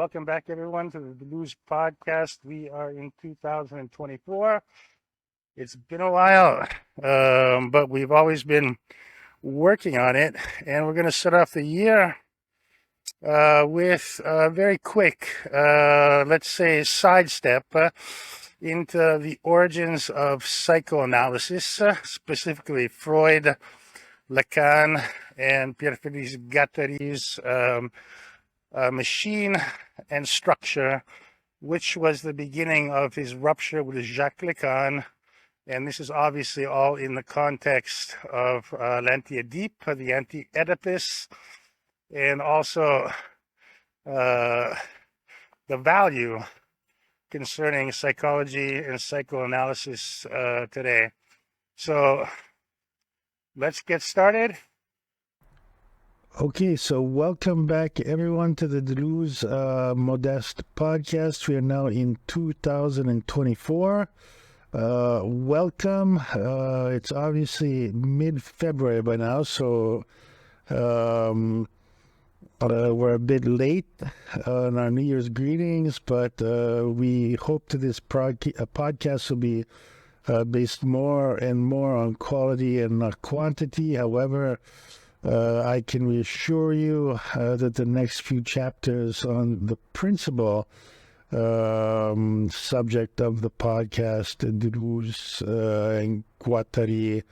Welcome back, everyone, to the Deleuze podcast. We are in 2024. It's been a while, but we've always been working on it, and we're going to start off the year with a very quick, let's say, sidestep into the origins of psychoanalysis, specifically Freud, Lacan, and Pierre Félix Guattari's machine and structure, which was the beginning of his rupture with Jacques Lacan. And this is obviously all in the context of l'Anti-Oedipus, the Anti-Oedipus, and also the value concerning psychology and psychoanalysis today. So let's get started. Okay, so welcome back everyone to the Deleuze Modeste podcast. We are now in 2024. Welcome. It's obviously mid-February by now, so we're a bit late on our New Year's greetings, but we hope that this podcast will be based more and more on quality and not quantity. However, I can reassure you that the next few chapters on the principal subject of the podcast, Deleuze and Guattari,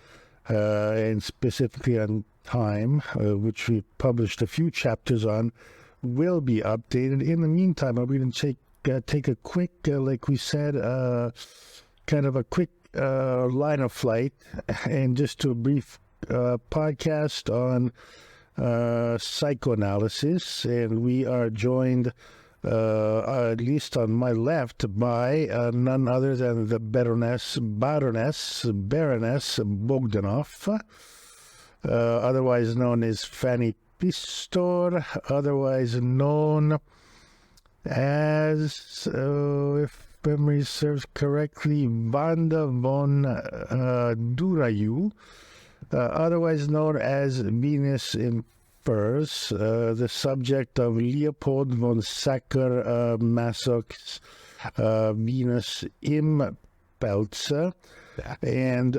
and specifically on time, which we published a few chapters on, will be updated. In the meantime, I'm going to take a quick, like we said, kind of a quick line of flight, and just to a brief podcast on psychoanalysis, and we are joined, at least on my left, by none other than the Baroness Bogdanov, otherwise known as Fanny Pistor, otherwise known as, if memory serves correctly, Wanda von Durayu, otherwise known as Venus in Furs, the subject of Leopold von Sacher-Masoch's Venus im Pelze. And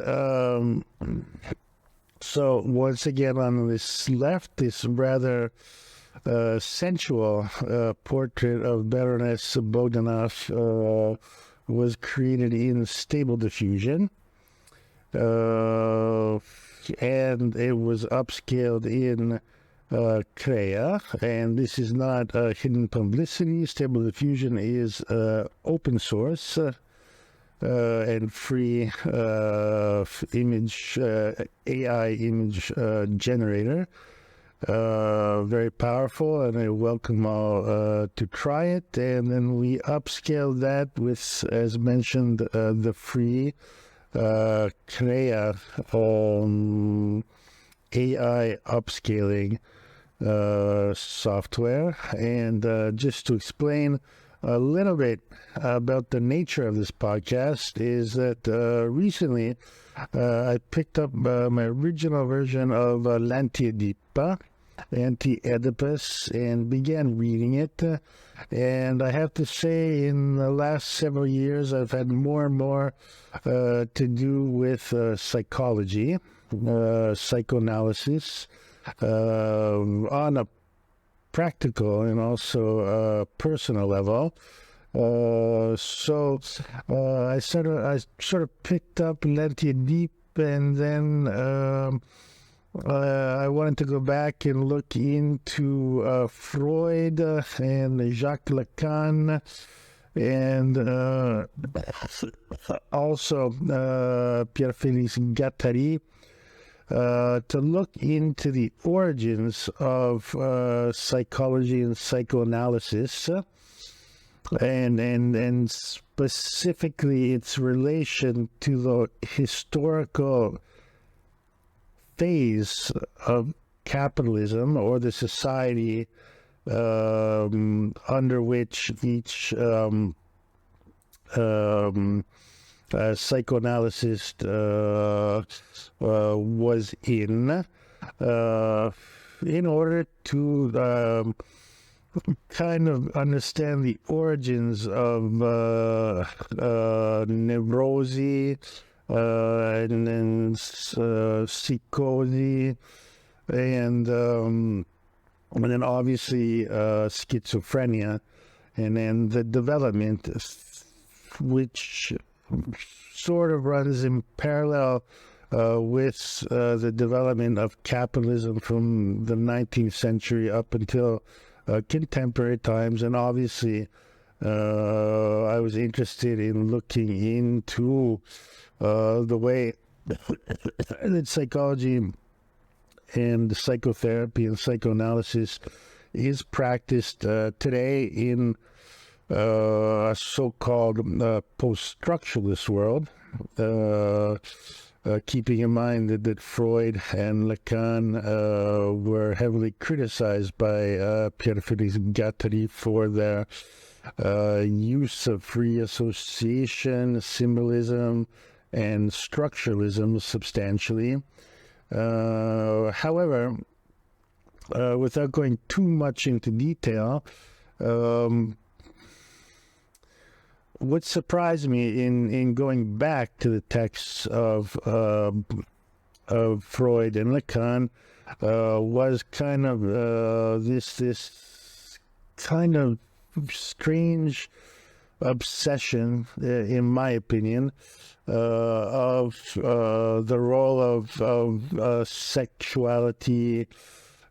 so once again on this left, this rather sensual portrait of Baroness Bogdanov was created in Stable Diffusion. And it was upscaled in CREA, and this is not hidden publicity. Stable Diffusion is open source and free image AI image generator. Very powerful, and I welcome all to try it. And then we upscaled that with, as mentioned, the free CREA AI upscaling software. And just to explain a little bit about the nature of this podcast is that recently I picked up my original version of l'Anti-Oedipus, Anti-Oedipus, and began reading it. And I have to say, in the last several years, I've had more and more to do with psychology, psychoanalysis, on a practical and also personal level. So I sort of picked up l'Anti-Oedipus, and then I wanted to go back and look into Freud and Jacques Lacan, and also Pierre Félix Guattari, to look into the origins of psychology and psychoanalysis, and specifically its relation to the historical phase of capitalism, or the society under which each psychoanalyst was in order to kind of understand the origins of neurosis, and then psychosis, and then obviously schizophrenia, and then the development, which sort of runs in parallel with the development of capitalism from the 19th century up until contemporary times. And obviously, I was interested in looking into the way that psychology and psychotherapy and psychoanalysis is practiced today in a so-called post-structuralist world, keeping in mind that Freud and Lacan were heavily criticized by Pierre Félix Guattari for their use of free association, symbolism, and structuralism substantially. However, without going too much into detail, what surprised me in going back to the texts of Freud and Lacan was kind of this kind of strange obsession, in my opinion, of the role of sexuality,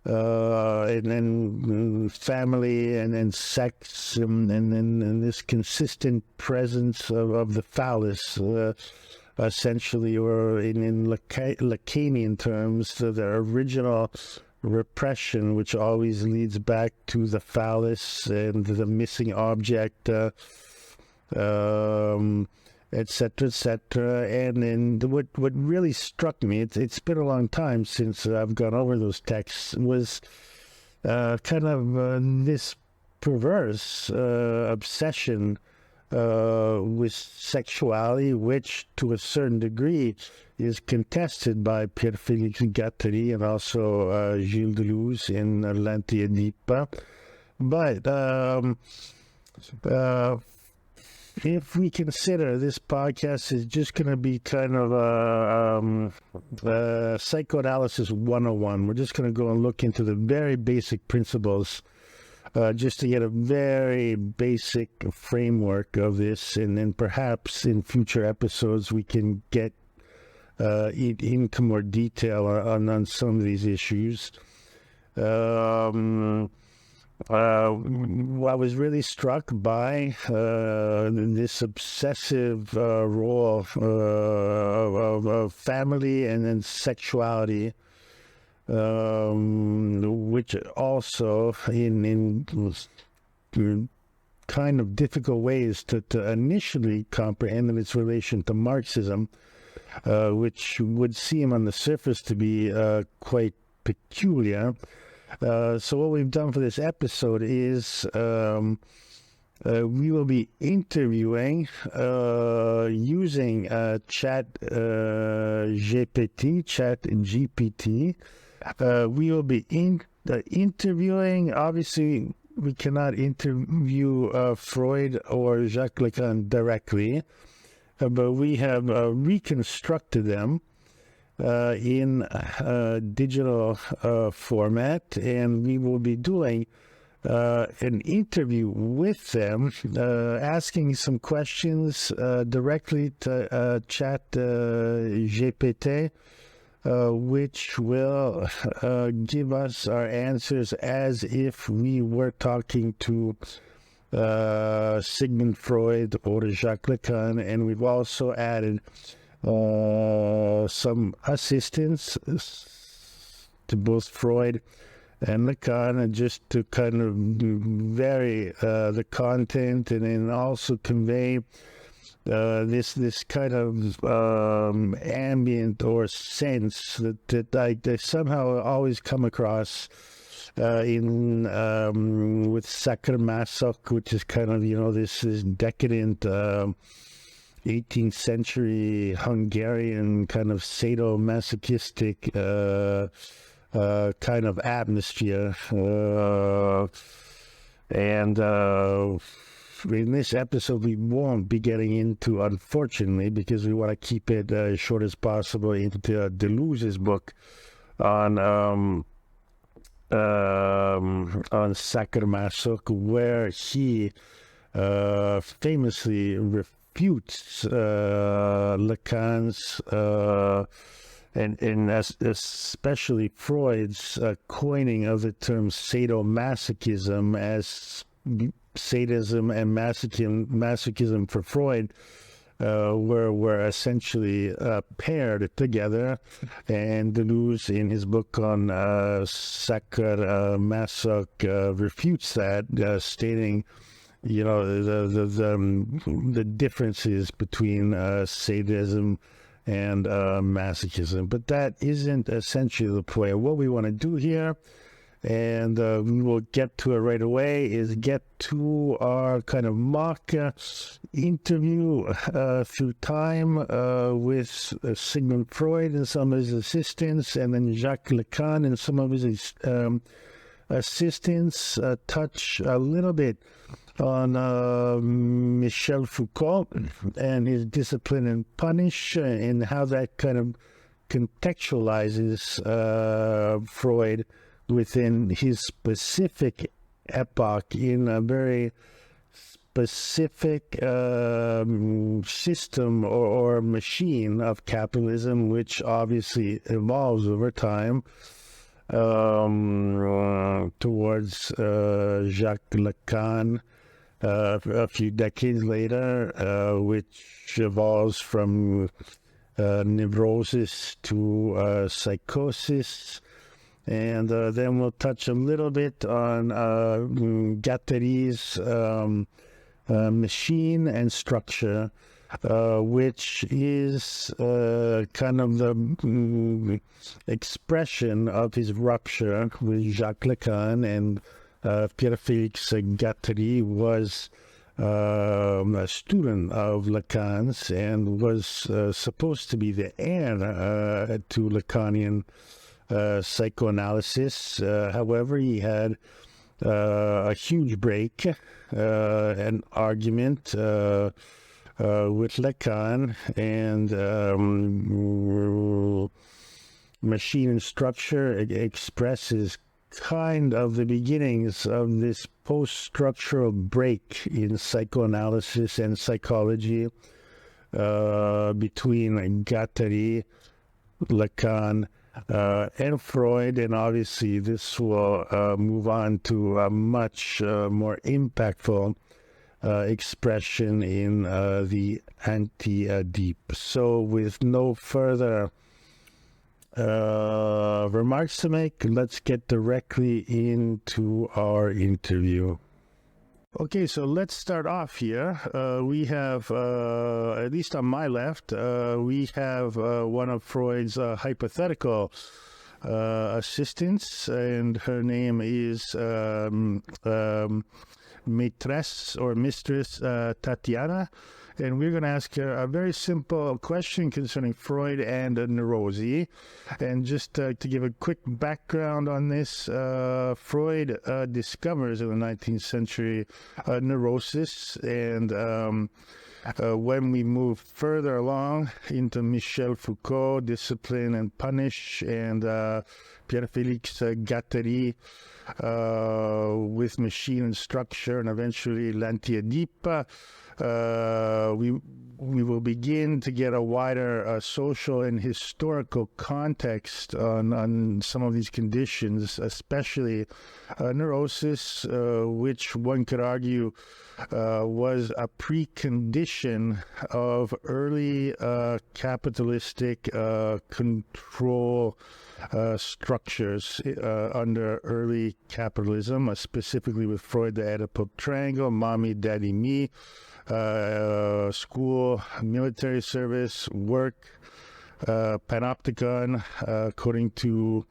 and then family, and then sex, and then this consistent presence of the phallus, essentially, or in Lacanian terms, the original repression, which always leads back to the phallus and the missing object, etc., etc. And then what really struck me, it's been a long time since I've gone over those texts, was kind of this perverse obsession with sexuality, which to a certain degree is contested by Pierre Félix Guattari and also Gilles Deleuze in Anti-Oedipus. But if we consider this podcast is just going to be kind of psychoanalysis 101, we're just going to go and look into the very basic principles, just to get a very basic framework of this, and then perhaps in future episodes we can get into more detail on some of these issues. I was really struck by this obsessive role of family and then sexuality, which also in kind of difficult ways to initially comprehend in its relation to Marxism, which would seem on the surface to be quite peculiar. So what we've done for this episode is we will be interviewing using ChatGPT. We will be interviewing. Obviously, we cannot interview Freud or Jacques Lacan directly, but we have reconstructed them in digital format, and we will be doing an interview with them, asking some questions directly to ChatGPT, which will give us our answers as if we were talking to Sigmund Freud or Jacques Lacan. And we've also added some assistance to both Freud and Lacan, and just to kind of vary the content, and then also convey this kind of ambient or sense that I somehow always come across in with Sacher-Masoch, which is kind of, this decadent 18th century Hungarian kind of sadomasochistic kind of atmosphere, And in this episode, we won't be getting into, unfortunately, because we want to keep it as short as possible, into Deleuze's book on Sacher-Masoch, where he famously refutes Lacan's and especially Freud's coining of the term sadomasochism, as sadism and masochism for Freud were essentially paired together. And Deleuze, in his book on Sacher-Masoch, refutes that, stating, you know, the differences between sadism and masochism. But that isn't essentially the point. What we want to do here, and we will get to it right away, is get to our kind of mock interview through time with Sigmund Freud and some of his assistants, and then Jacques Lacan and some of his assistants, touch a little bit on Michel Foucault and his discipline and punish, and how that kind of contextualizes Freud within his specific epoch in a very specific system or machine of capitalism, which obviously evolves over time towards Jacques Lacan a few decades later, which evolves from neurosis to psychosis. And then we'll touch a little bit on Guattari's machine and structure, which is kind of the expression of his rupture with Jacques Lacan. And Pierre Félix Guattari was a student of Lacan's and was supposed to be the heir to Lacanian psychoanalysis. However, he had a huge break, an argument with Lacan, and machine and structure expresses kind of the beginnings of this post-structural break in psychoanalysis and psychology between Guattari, Lacan, and Freud. And obviously this will move on to a much more impactful expression in the Anti-Oedipus. So with no further remarks to make, let's get directly into our interview. Okay, so let's start off here. We have, at least on my left, we have one of Freud's hypothetical assistants, and her name is Maîtresse or Mistress Tatiana. And we're going to ask her a very simple question concerning Freud and Neurosis. And just to give a quick background on this, Freud discovers in the 19th century Neurosis. And when we move further along into Michel Foucault, Discipline and Punish, and Pierre Félix Guattari with Machine and Structure, and eventually l'Anti-Oedipus, we will begin to get a wider social and historical context on some of these conditions, especially neurosis, which one could argue was a precondition of early capitalistic control structures under early capitalism, specifically with Freud, the Oedipal triangle, mommy, daddy, me, school, military service, work, panopticon, according to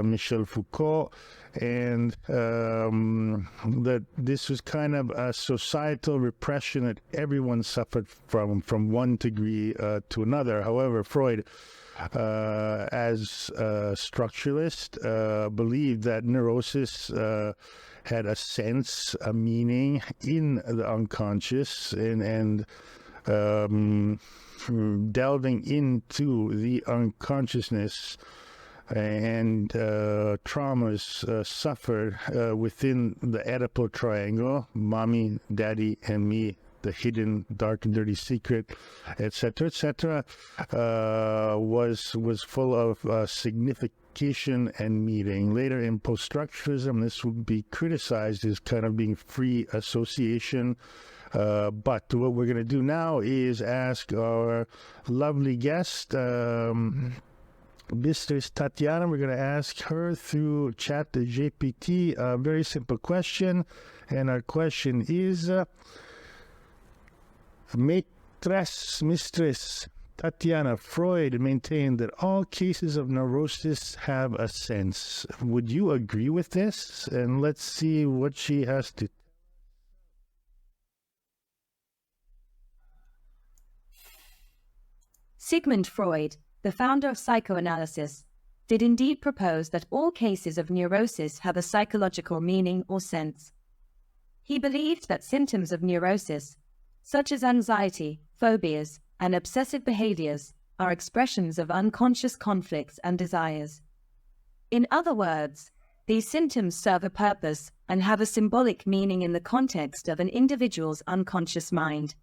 Michel Foucault, and that this was kind of a societal repression that everyone suffered from one degree to another. However, Freud as a structuralist, believed that neurosis had a sense, a meaning in the unconscious, and delving into the unconsciousness and traumas suffered within the Oedipal triangle, mommy, daddy, and me, the hidden, dark, and dirty secret, etc., was full of signification and meaning. Later in post-structuralism, this would be criticized as kind of being free association. But what we're going to do now is ask our lovely guest, Mistress Tatiana. We're going to ask her through chat GPT a very simple question. And our question is, Mistress Tatiana, Freud maintained that all cases of neurosis have a sense. Would you agree with this? And let's see what she has to. Sigmund Freud, the founder of psychoanalysis, did indeed propose that all cases of neurosis have a psychological meaning or sense. He believed that symptoms of neurosis, such as anxiety, phobias, and obsessive behaviors, are expressions of unconscious conflicts and desires. In other words, these symptoms serve a purpose and have a symbolic meaning in the context of an individual's unconscious mind.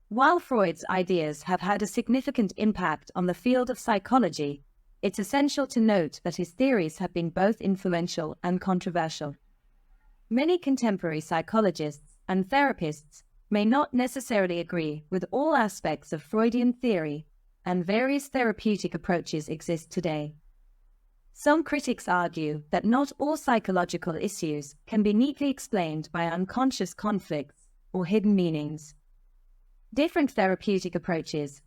While Freud's ideas have had a significant impact on the field of psychology, it's essential to note that his theories have been both influential and controversial. Many contemporary psychologists and therapists may not necessarily agree with all aspects of Freudian theory, and various therapeutic approaches exist today. Some critics argue that not all psychological issues can be neatly explained by unconscious conflicts or hidden meanings. Different therapeutic approaches,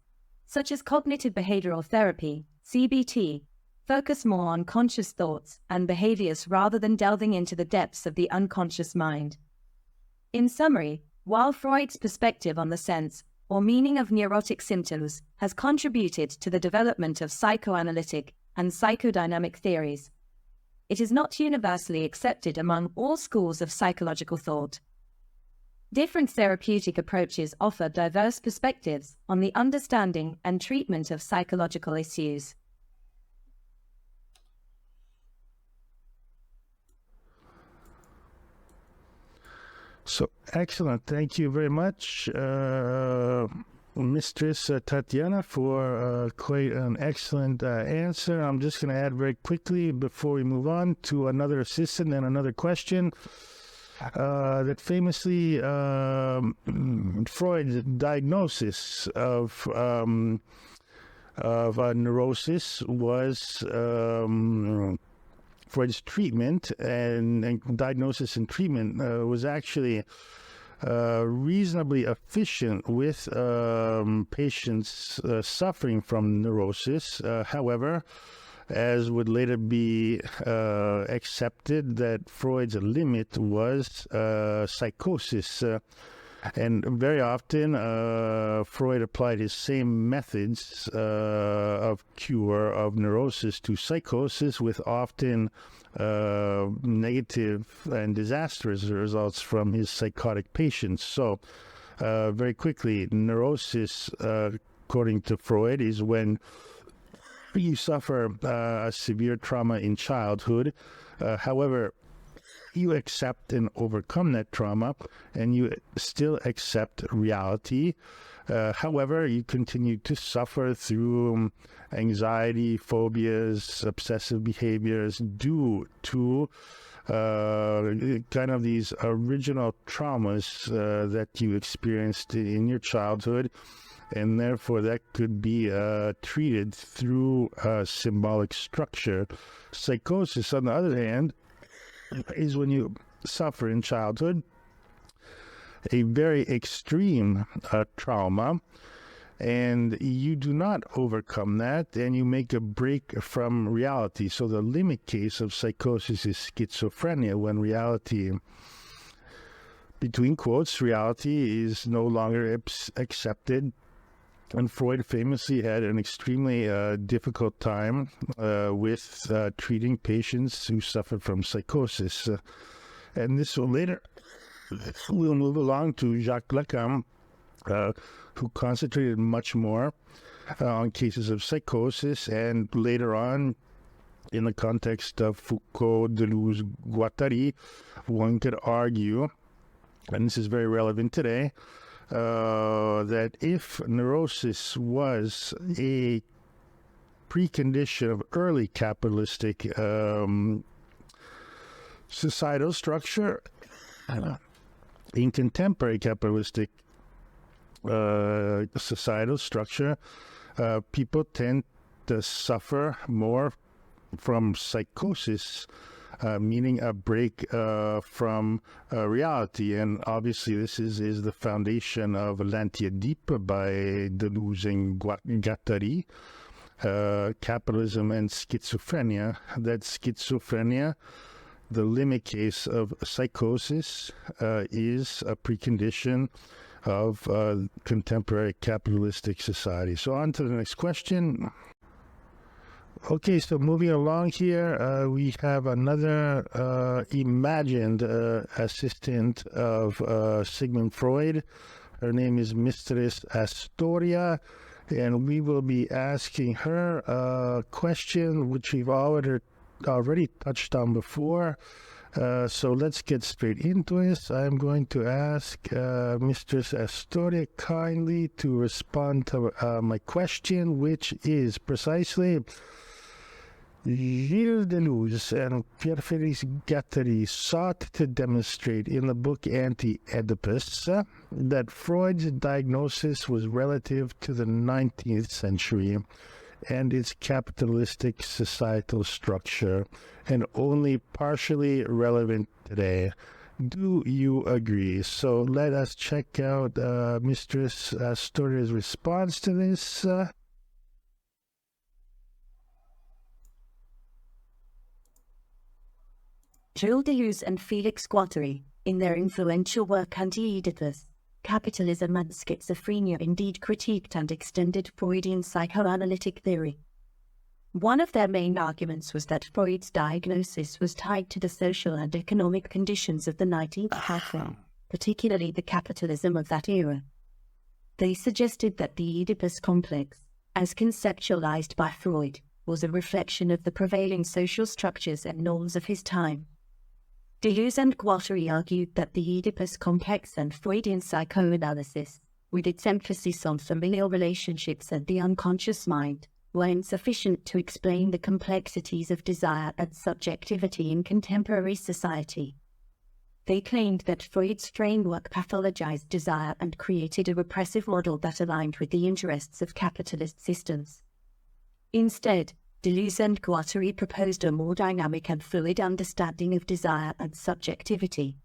such as cognitive behavioral therapy, CBT, focus more on conscious thoughts and behaviors rather than delving into the depths of the unconscious mind. In summary, while Freud's perspective on the sense or meaning of neurotic symptoms has contributed to the development of psychoanalytic and psychodynamic theories, it is not universally accepted among all schools of psychological thought. Different therapeutic approaches offer diverse perspectives on the understanding and treatment of psychological issues. So, excellent. Thank you very much, Mistress Tatiana, for quite an excellent answer. I'm just going to add very quickly before we move on to another assistant and another question. That famously Freud's diagnosis of neurosis was Freud's treatment and diagnosis and treatment was actually reasonably efficient with patients suffering from neurosis. However, as would later be accepted, that Freud's limit was psychosis. And very often, Freud applied his same methods of cure of neurosis to psychosis, with often negative and disastrous results from his psychotic patients. So, very quickly, neurosis, according to Freud, is when you suffer a severe trauma in childhood. However, you accept and overcome that trauma, and you still accept reality. However, you continue to suffer through anxiety, phobias, obsessive behaviors due to kind of these original traumas that you experienced in your childhood. And therefore, that could be treated through symbolic structure. Psychosis, on the other hand, is when you suffer in childhood a very extreme trauma, and you do not overcome that, and you make a break from reality. So the limit case of psychosis is schizophrenia, when reality, between quotes, reality is no longer accepted And Freud famously had an extremely difficult time with treating patients who suffered from psychosis. And this will later, we'll move along to Jacques Lacan, who concentrated much more on cases of psychosis, and later on, in the context of Foucault, Deleuze, Guattari, one could argue, and this is very relevant today, that if neurosis was a precondition of early capitalistic societal structure, in contemporary capitalistic societal structure, people tend to suffer more from psychosis, meaning a break from reality. And obviously this is the foundation of L'Anti-Oedipus by Deleuze and Guattari, capitalism and schizophrenia. That schizophrenia, the limit case of psychosis, is a precondition of contemporary capitalistic society. So on to the next question. Okay, so moving along here, we have another imagined assistant of Sigmund Freud. Her name is Mistress Astoria, and we will be asking her a question which we've already touched on before. So let's get straight into this. I'm going to ask Mistress Astoria kindly to respond to my question, which is precisely: Gilles Deleuze and Pierre Félix Guattari sought to demonstrate in the book Anti-Oedipus that Freud's diagnosis was relative to the 19th century and its capitalistic societal structure, and only partially relevant today. Do you agree? So let us check out Mistress Astoria's response to this. Gilles Deleuze and Félix Guattari, in their influential work Anti-Oedipus, Capitalism and Schizophrenia, indeed critiqued and extended Freudian psychoanalytic theory. One of their main arguments was that Freud's diagnosis was tied to the social and economic conditions of the 19th century, particularly the capitalism of that era. They suggested that the Oedipus complex, as conceptualized by Freud, was a reflection of the prevailing social structures and norms of his time. Deleuze and Guattari argued that the Oedipus complex and Freudian psychoanalysis, with its emphasis on familial relationships and the unconscious mind, were insufficient to explain the complexities of desire and subjectivity in contemporary society. They claimed that Freud's framework pathologized desire and created a repressive model that aligned with the interests of capitalist systems. Instead, Deleuze and Guattari proposed a more dynamic and fluid understanding of desire and subjectivity.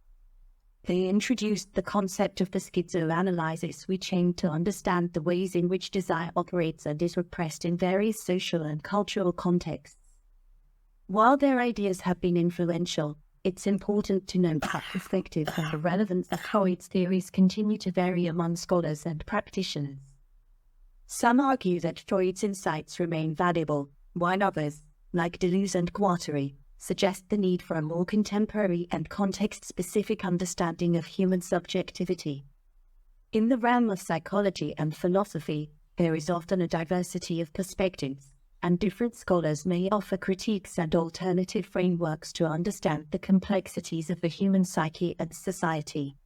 They introduced the concept of the schizoanalysis, which aimed to understand the ways in which desire operates and is repressed in various social and cultural contexts. While their ideas have been influential, it's important to note that perspective and the relevance of Freud's theories continue to vary among scholars and practitioners. Some argue that Freud's insights remain valuable, while others, like Deleuze and Guattari, suggest the need for a more contemporary and context-specific understanding of human subjectivity. In the realm of psychology and philosophy, there is often a diversity of perspectives, and different scholars may offer critiques and alternative frameworks to understand the complexities of the human psyche and society.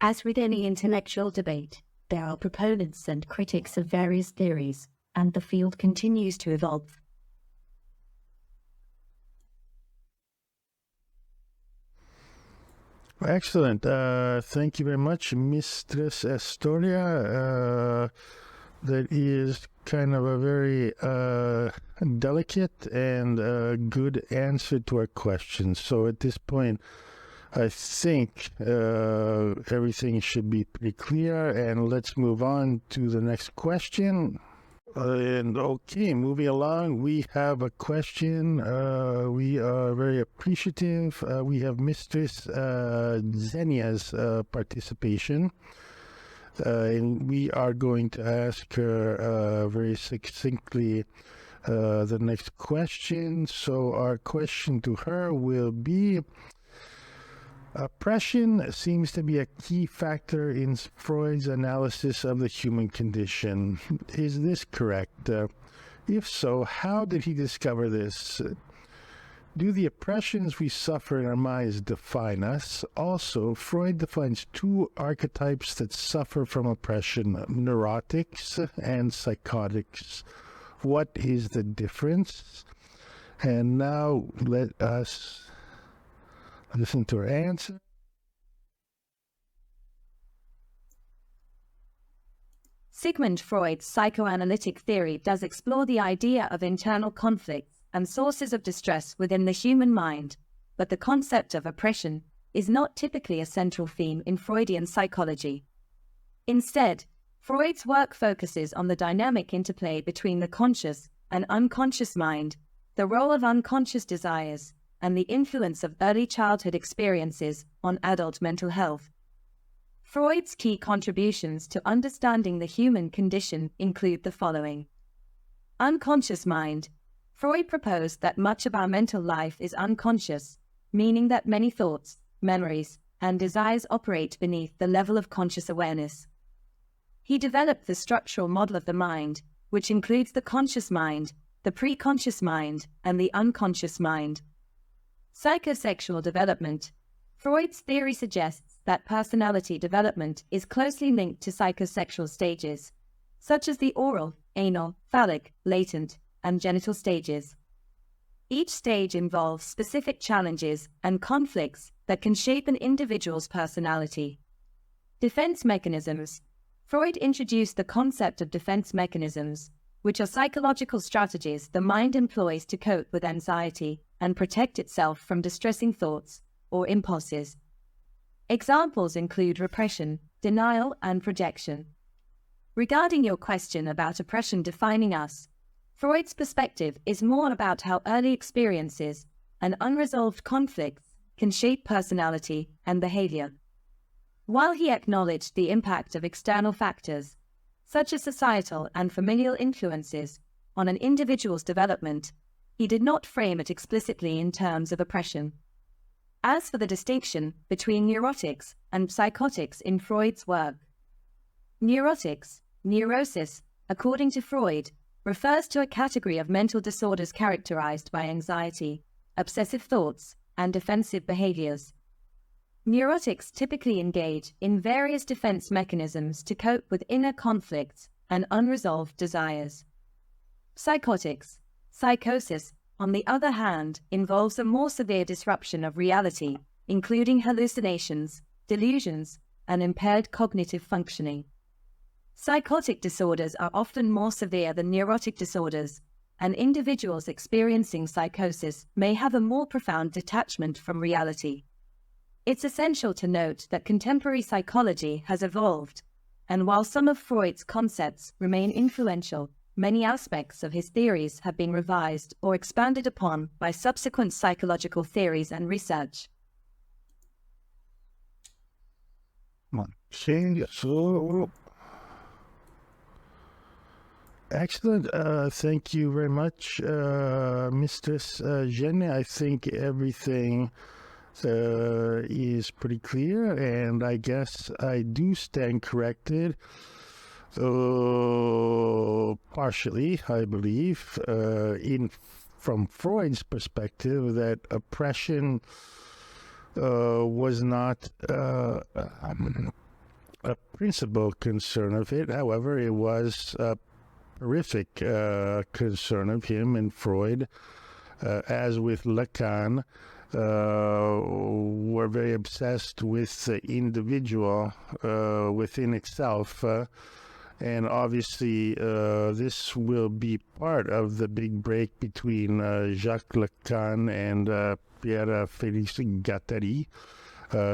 As with any intellectual debate, there are proponents and critics of various theories, and the field continues to evolve. Excellent. Thank you very much, Mistress Astoria. That is kind of a very delicate and good answer to our question. So at this point, I think everything should be pretty clear, and let's move on to the next question. Okay, moving along, we have a question. We are very appreciative. We have Mistress Zenia's participation. and we are going to ask her very succinctly the next question. So our question to her will be: oppression seems to be a key factor in Freud's analysis of the human condition. Is this correct? If so, how did he discover this? Do the oppressions we suffer in our minds define us? Also, Freud defines two archetypes that suffer from oppression: neurotics and psychotics. What is the difference? And now let us listen to her answer. Sigmund Freud's psychoanalytic theory does explore the idea of internal conflicts and sources of distress within the human mind, but the concept of oppression is not typically a central theme in Freudian psychology. Instead, Freud's work focuses on the dynamic interplay between the conscious and unconscious mind, the role of unconscious desires, and the influence of early childhood experiences on adult mental health. Freud's key contributions to understanding the human condition include the following. Unconscious mind. Freud proposed that much of our mental life is unconscious, meaning that many thoughts, memories, and desires operate beneath the level of conscious awareness. He developed the structural model of the mind, which includes the conscious mind, the preconscious mind, and the unconscious mind. Psychosexual development. Freud's theory suggests that personality development is closely linked to psychosexual stages, such as the oral, anal, phallic, latent, and genital stages. Each stage involves specific challenges and conflicts that can shape an individual's personality. Defense mechanisms. Freud introduced the concept of defense mechanisms, which are psychological strategies the mind employs to cope with anxiety and protect itself from distressing thoughts or impulses. Examples include repression, denial, and projection. Regarding your question about oppression defining us, Freud's perspective is more about how early experiences and unresolved conflicts can shape personality and behavior. While he acknowledged the impact of external factors, such as societal and familial influences, on an individual's development, he did not frame it explicitly in terms of oppression. As for the distinction between neurotics and psychotics in Freud's work, neurotics, neurosis, according to Freud, refers to a category of mental disorders characterized by anxiety, obsessive thoughts, and defensive behaviors. Neurotics typically engage in various defense mechanisms to cope with inner conflicts and unresolved desires. Psychotics, psychosis, on the other hand, involves a more severe disruption of reality, including hallucinations, delusions, and impaired cognitive functioning. Psychotic disorders are often more severe than neurotic disorders, and individuals experiencing psychosis may have a more profound detachment from reality. It's essential to note that contemporary psychology has evolved, and while some of Freud's concepts remain influential, many aspects of his theories have been revised or expanded upon by subsequent psychological theories and research. Excellent. Thank you very much, Mistress Jenny. I think everything is pretty clear, and I guess I do stand corrected. Partially, I believe, from Freud's perspective, that oppression was not a principal concern of it. However, it was a horrific concern of him and Freud, as with Lacan, were very obsessed with the individual within itself. And obviously, this will be part of the big break between Jacques Lacan and Pierre Félix Guattari,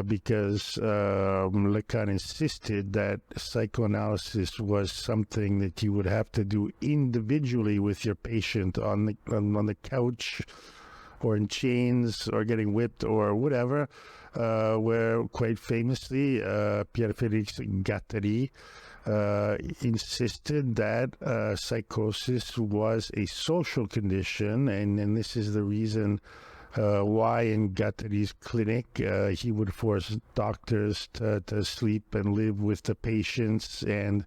because Lacan insisted that psychoanalysis was something that you would have to do individually with your patient on the couch or in chains or getting whipped or whatever, where quite famously Pierre Félix Guattari insisted that psychosis was a social condition, and this is the reason why in Guattari's clinic he would force doctors to sleep and live with the patients, and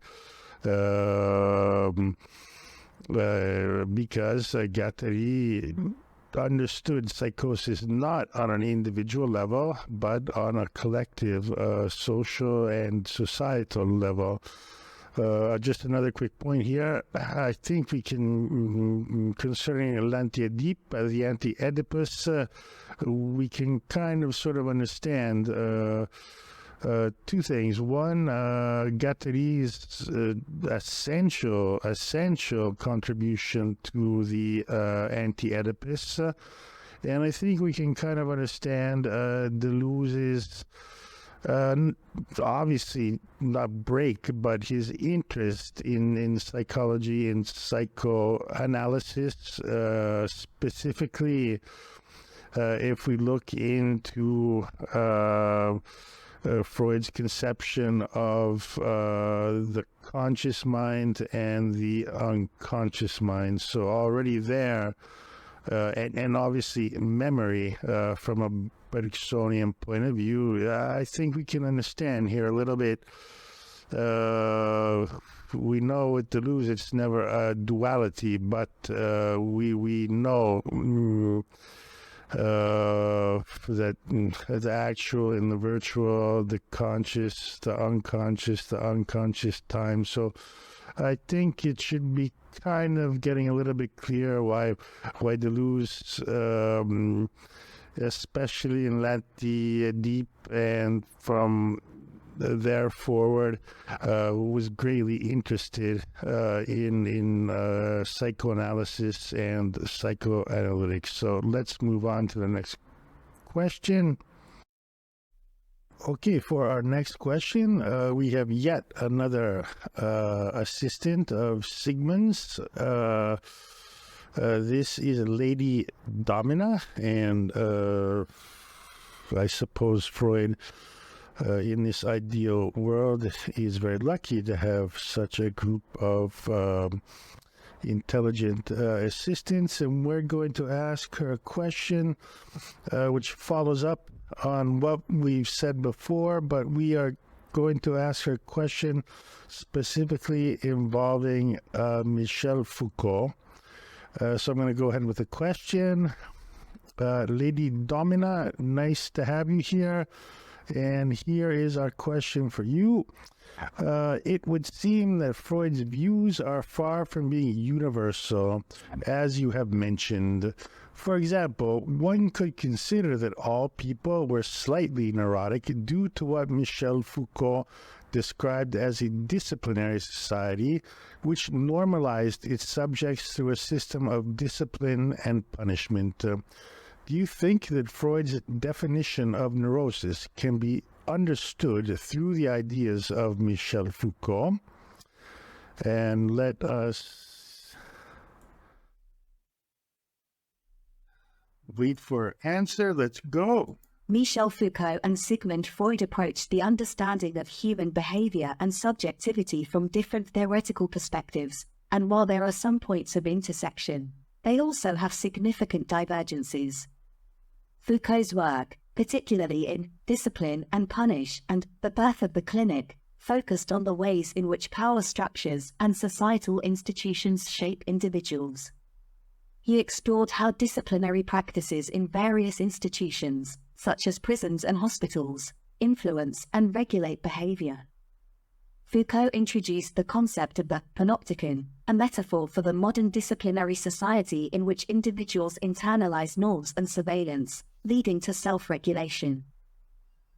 because Guattari understood psychosis not on an individual level, but on a collective, social and societal level. Just another quick point here. I think we can, concerning l'Anti-Oedipus, the Anti-Oedipus, we can kind of sort of understand two things. One, Guattari's essential contribution to the Anti-Oedipus, and I think we can kind of understand Deleuze's obviously not break, but his interest in psychology and psychoanalysis, specifically if we look into Freud's conception of the conscious mind and the unconscious mind. So already there, and obviously memory from a Bergsonian point of view, I think we can understand here a little bit. We know with Deleuze it's never a duality, but we know that the actual and the virtual, the conscious, the unconscious time. So I think it should be kind of getting a little bit clear why Deleuze, especially in l'Anti-Oedipus and from there forward, was greatly interested in psychoanalysis and psychoanalytics. So let's move on to the next question. Okay, for our next question, we have yet another assistant of Sigmund's. This is Lady Domina, and I suppose Freud, in this ideal world, is very lucky to have such a group of intelligent assistants, and we're going to ask her a question which follows up on what we've said before, but we are going to ask her a question specifically involving Michel Foucault. So I'm going to go ahead with the question. Lady Domina, nice to have you here. And here is our question for you. It would seem that Freud's views are far from being universal, as you have mentioned. For example, one could consider that all people were slightly neurotic due to what Michel Foucault described as a disciplinary society, which normalized its subjects through a system of discipline and punishment. Do you think that Freud's definition of neurosis can be understood through the ideas of Michel Foucault? And let us wait for answer. Let's go. Michel Foucault and Sigmund Freud approached the understanding of human behavior and subjectivity from different theoretical perspectives, and while there are some points of intersection, they also have significant divergences. Foucault's work, particularly in Discipline and Punish and The Birth of the Clinic, focused on the ways in which power structures and societal institutions shape individuals. He explored how disciplinary practices in various institutions, such as prisons and hospitals, influence and regulate behavior. Foucault introduced the concept of the panopticon, a metaphor for the modern disciplinary society in which individuals internalize norms and surveillance, leading to self-regulation.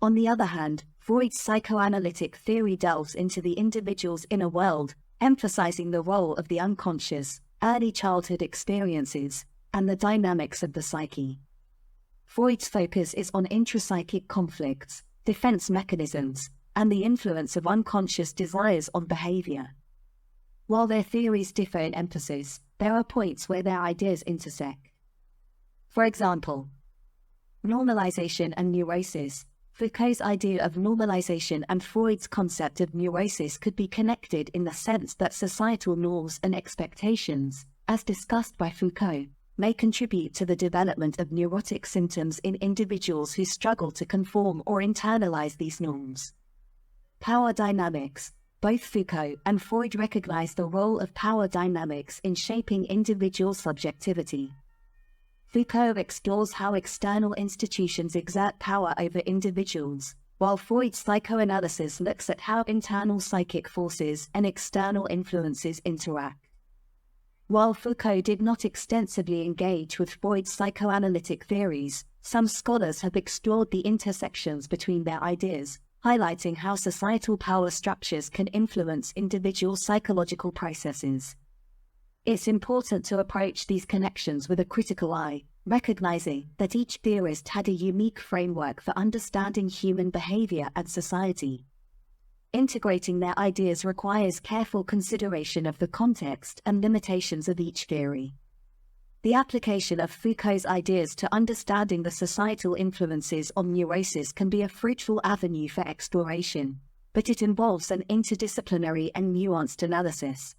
On the other hand, Freud's psychoanalytic theory delves into the individual's inner world, emphasizing the role of the unconscious, early childhood experiences, and the dynamics of the psyche. Freud's focus is on intrapsychic conflicts, defense mechanisms, and the influence of unconscious desires on behavior. While their theories differ in emphasis, there are points where their ideas intersect. For example, normalization and neurosis. Foucault's idea of normalization and Freud's concept of neurosis could be connected in the sense that societal norms and expectations, as discussed by Foucault, may contribute to the development of neurotic symptoms in individuals who struggle to conform or internalize these norms. Power dynamics. Both Foucault and Freud recognize the role of power dynamics in shaping individual subjectivity. Foucault explores how external institutions exert power over individuals, while Freud's psychoanalysis looks at how internal psychic forces and external influences interact. While Foucault did not extensively engage with Freud's psychoanalytic theories, some scholars have explored the intersections between their ideas, highlighting how societal power structures can influence individual psychological processes. It's important to approach these connections with a critical eye, recognizing that each theorist had a unique framework for understanding human behavior and society. Integrating their ideas requires careful consideration of the context and limitations of each theory. The application of Foucault's ideas to understanding the societal influences on neurosis can be a fruitful avenue for exploration, but it involves an interdisciplinary and nuanced analysis.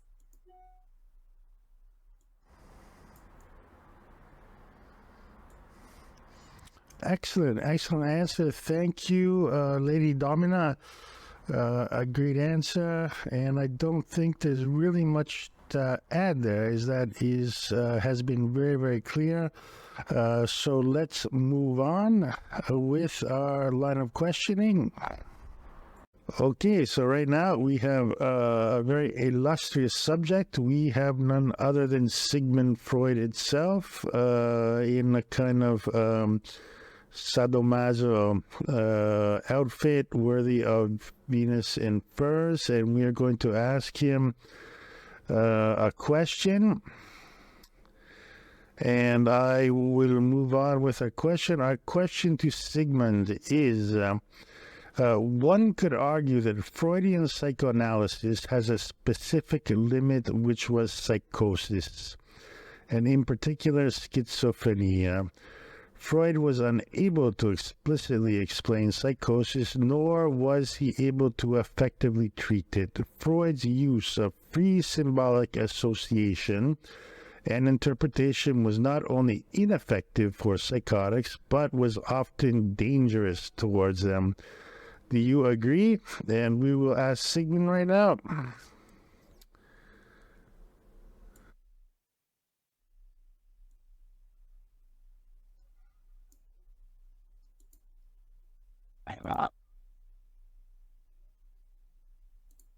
Excellent answer. Thank you, Lady Domina. A great answer, and I don't think there's really much to add there. Has been very, very clear. So let's move on with our line of questioning. Okay, so right now we have a very illustrious subject. We have none other than Sigmund Freud itself, in a kind of sadomaso outfit worthy of Venus in furs, and we are going to ask him a question, and I will move on with our question. Our question to Sigmund is, one could argue that Freudian psychoanalysis has a specific limit, which was psychosis, and in particular schizophrenia. Freud was unable to explicitly explain psychosis, nor was he able to effectively treat it. Freud's use of free symbolic association and interpretation was not only ineffective for psychotics, but was often dangerous towards them. Do you agree? And we will ask Sigmund right now.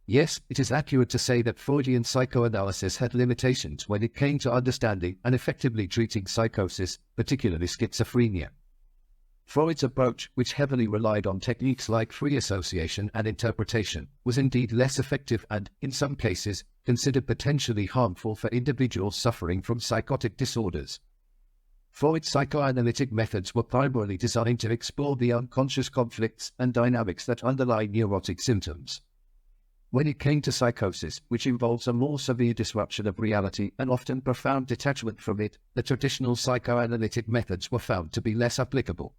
Yes, it is accurate to say that Freudian psychoanalysis had limitations when it came to understanding and effectively treating psychosis, particularly schizophrenia. Freud's approach, which heavily relied on techniques like free association and interpretation, was indeed less effective and, in some cases, considered potentially harmful for individuals suffering from psychotic disorders. Freud's psychoanalytic methods were primarily designed to explore the unconscious conflicts and dynamics that underlie neurotic symptoms. When it came to psychosis, which involves a more severe disruption of reality and often profound detachment from it, the traditional psychoanalytic methods were found to be less applicable.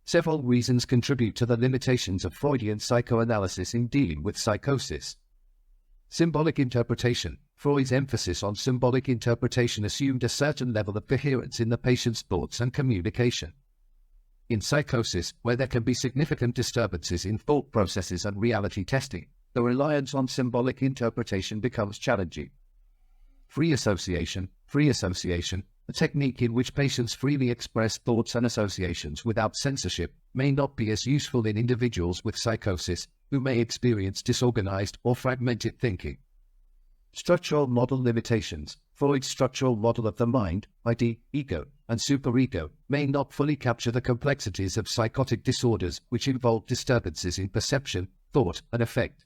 Several reasons contribute to the limitations of Freudian psychoanalysis in dealing with psychosis. Symbolic interpretation. Freud's emphasis on symbolic interpretation assumed a certain level of coherence in the patient's thoughts and communication. In psychosis, where there can be significant disturbances in thought processes and reality testing, the reliance on symbolic interpretation becomes challenging. Free association, a technique in which patients freely express thoughts and associations without censorship, may not be as useful in individuals with psychosis, who may experience disorganized or fragmented thinking. Structural model limitations. Freud's structural model of the mind, ID, ego, and superego, may not fully capture the complexities of psychotic disorders which involve disturbances in perception, thought, and affect.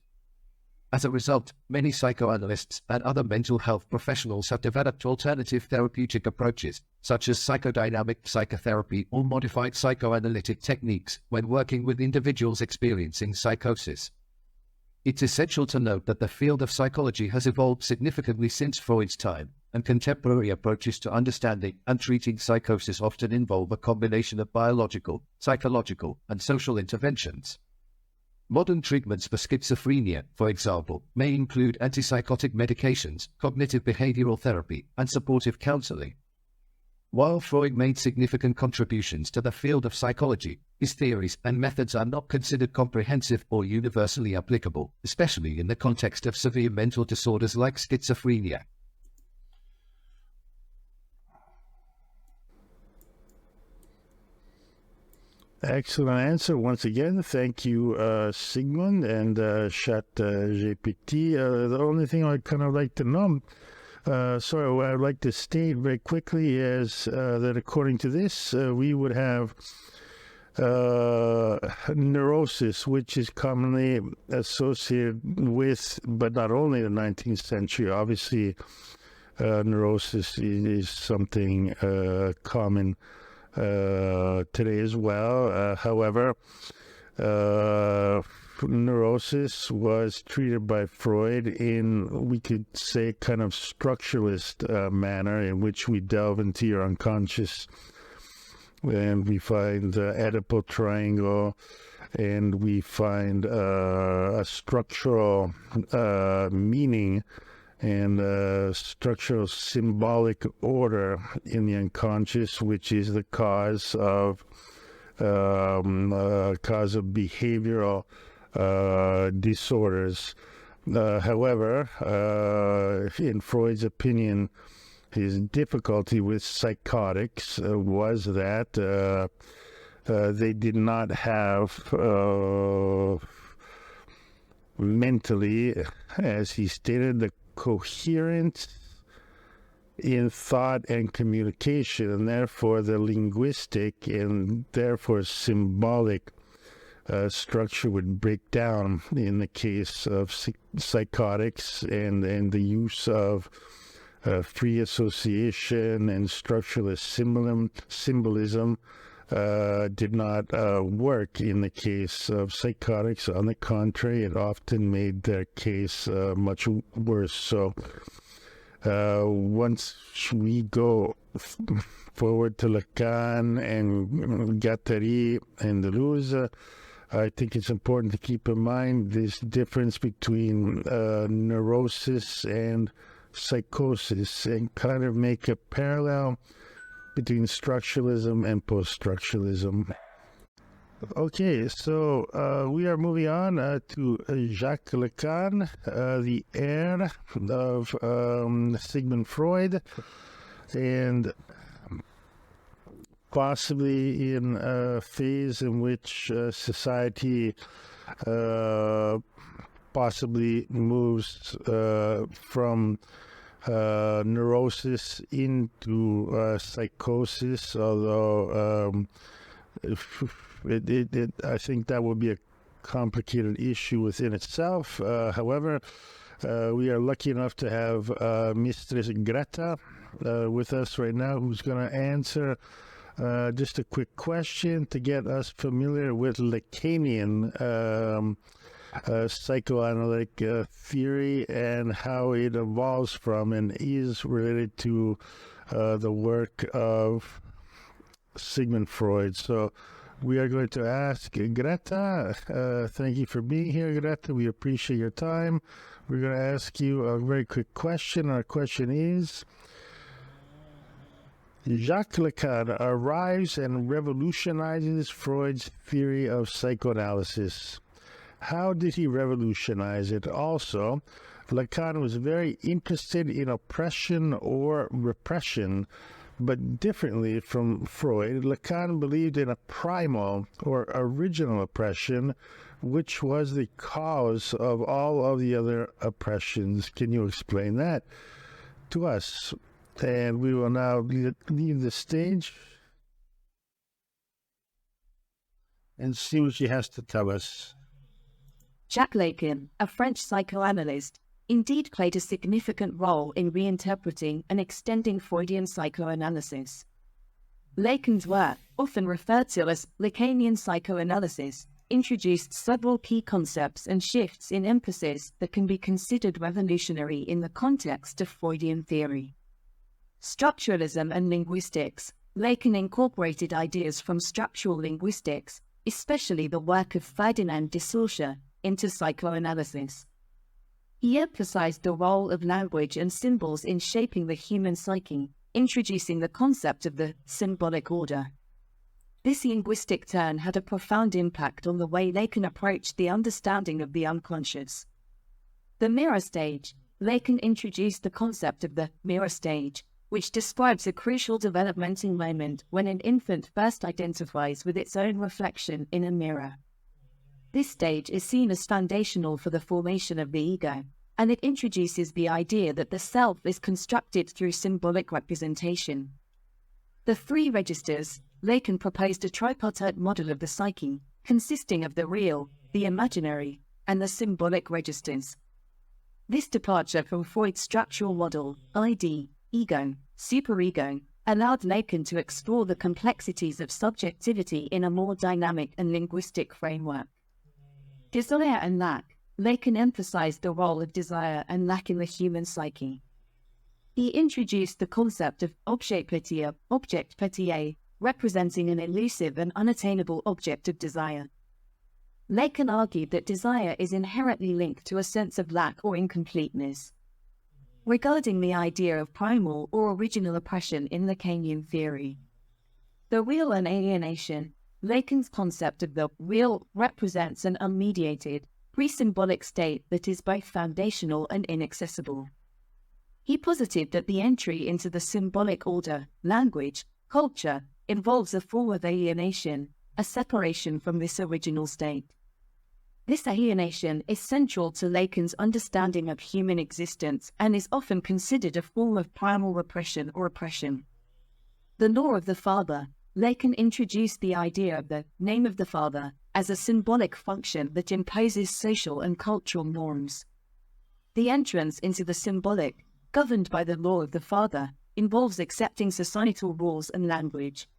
As a result, many psychoanalysts and other mental health professionals have developed alternative therapeutic approaches, such as psychodynamic psychotherapy or modified psychoanalytic techniques, when working with individuals experiencing psychosis. It's essential to note that the field of psychology has evolved significantly since Freud's time, and contemporary approaches to understanding and treating psychosis often involve a combination of biological, psychological, and social interventions. Modern treatments for schizophrenia, for example, may include antipsychotic medications, cognitive behavioral therapy, and supportive counseling. While Freud made significant contributions to the field of psychology, his theories and methods are not considered comprehensive or universally applicable, especially in the context of severe mental disorders like schizophrenia. Excellent answer once again. Thank you, Sigmund and ChatGPT. The only thing I'd kind of like to know, what I'd like to state very quickly is that according to this, we would have neurosis, which is commonly associated with, but not only the 19th century. Obviously, neurosis is something common today as well. However, neurosis was treated by Freud in, we could say, kind of structuralist manner, in which we delve into your unconscious and we find the Oedipal triangle, and we find a structural meaning and structural symbolic order in the unconscious, which is the cause of behavioral disorders. However, in Freud's opinion, his difficulty with psychotics was that they did not have mentally, as he stated, the coherent in thought and communication, and therefore the linguistic and therefore symbolic structure would break down in the case of psychotics, and the use of free association and structuralist symbolism did not work in the case of psychotics. On the contrary, it often made their case much worse. So once we go forward to Lacan and Guattari and Deleuze, I think it's important to keep in mind this difference between neurosis and psychosis, and kind of make a parallel between structuralism and post-structuralism. Okay, so we are moving on to Jacques Lacan, the heir of Sigmund Freud, and possibly in a phase in which society possibly moves from neurosis into psychosis, although I think that would be a complicated issue within itself. However, we are lucky enough to have Mistress Greta with us right now, who's going to answer just a quick question to get us familiar with Lacanian psychoanalytic theory and how it evolves from and is related to the work of Sigmund Freud. So we are going to ask Greta. Thank you for being here, Greta. We appreciate your time. We're going to ask you a very quick question. Our question is, Jacques Lacan arrives and revolutionizes Freud's theory of psychoanalysis. How did he revolutionize it? Also, Lacan was very interested in oppression or repression, but differently from Freud. Lacan believed in a primal or original oppression, which was the cause of all of the other oppressions. Can you explain that to us? And we will now leave the stage and see what she has to tell us. Jacques Lacan, a French psychoanalyst, indeed played a significant role in reinterpreting and extending Freudian psychoanalysis. Lacan's work, often referred to as Lacanian psychoanalysis, introduced several key concepts and shifts in emphasis that can be considered revolutionary in the context of Freudian theory. Structuralism and linguistics. Lacan incorporated ideas from structural linguistics, especially the work of Ferdinand de Saussure, into psychoanalysis. He emphasized the role of language and symbols in shaping the human psyche, introducing the concept of the symbolic order. This linguistic turn had a profound impact on the way Lacan approached the understanding of the unconscious. The mirror stage. Lacan introduced the concept of the mirror stage, which describes a crucial developmental moment when an infant first identifies with its own reflection in a mirror. This stage is seen as foundational for the formation of the ego, and it introduces the idea that the self is constructed through symbolic representation. The three registers. Lacan proposed a tripartite model of the psyche, consisting of the real, the imaginary, and the symbolic registers. This departure from Freud's structural model, ID, ego, superego, allowed Lacan to explore the complexities of subjectivity in a more dynamic and linguistic framework. Desire and lack. Lacan emphasized the role of desire and lack in the human psyche. He introduced the concept of object pétier, representing an elusive and unattainable object of desire. Lacan argued that desire is inherently linked to a sense of lack or incompleteness. Regarding the idea of primal or original oppression in Lacanian theory. The real and alienation. Lacan's concept of the real represents an unmediated, pre-symbolic state that is both foundational and inaccessible. He posited that the entry into the symbolic order, language, culture, involves a form of alienation, a separation from this original state. This alienation is central to Lacan's understanding of human existence and is often considered a form of primal repression or oppression. The law of the father. Lacan introduced the idea of the name of the father as a symbolic function that imposes social and cultural norms. The entrance into the symbolic, governed by the law of the father, involves accepting societal rules and language.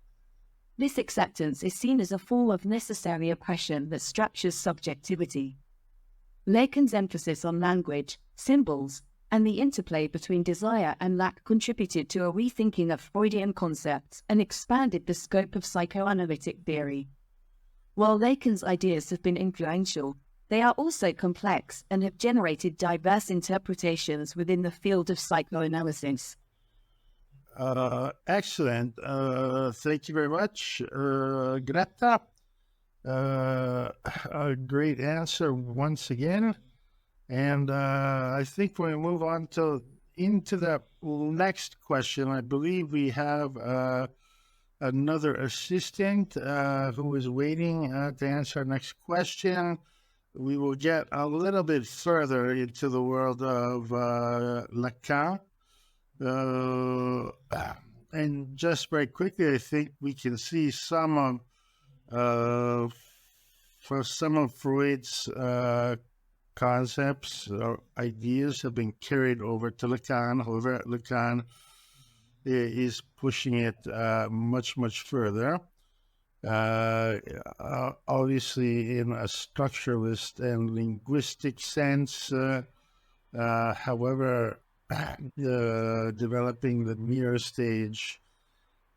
This acceptance is seen as a form of necessary oppression that structures subjectivity. Lacan's emphasis on language, symbols, and the interplay between desire and lack contributed to a rethinking of Freudian concepts and expanded the scope of psychoanalytic theory. While Lacan's ideas have been influential, they are also complex and have generated diverse interpretations within the field of psychoanalysis. Excellent. Thank you very much, Greta. A great answer once again. And I think we'll move on into the next question. I believe we have another assistant who is waiting to answer our next question. We will get a little bit further into the world of Lacan. And just very quickly, I think we can see some of Freud's concepts or ideas have been carried over to Lacan. However, Lacan is pushing it much further. Obviously, in a structuralist and linguistic sense. However, developing the mirror stage,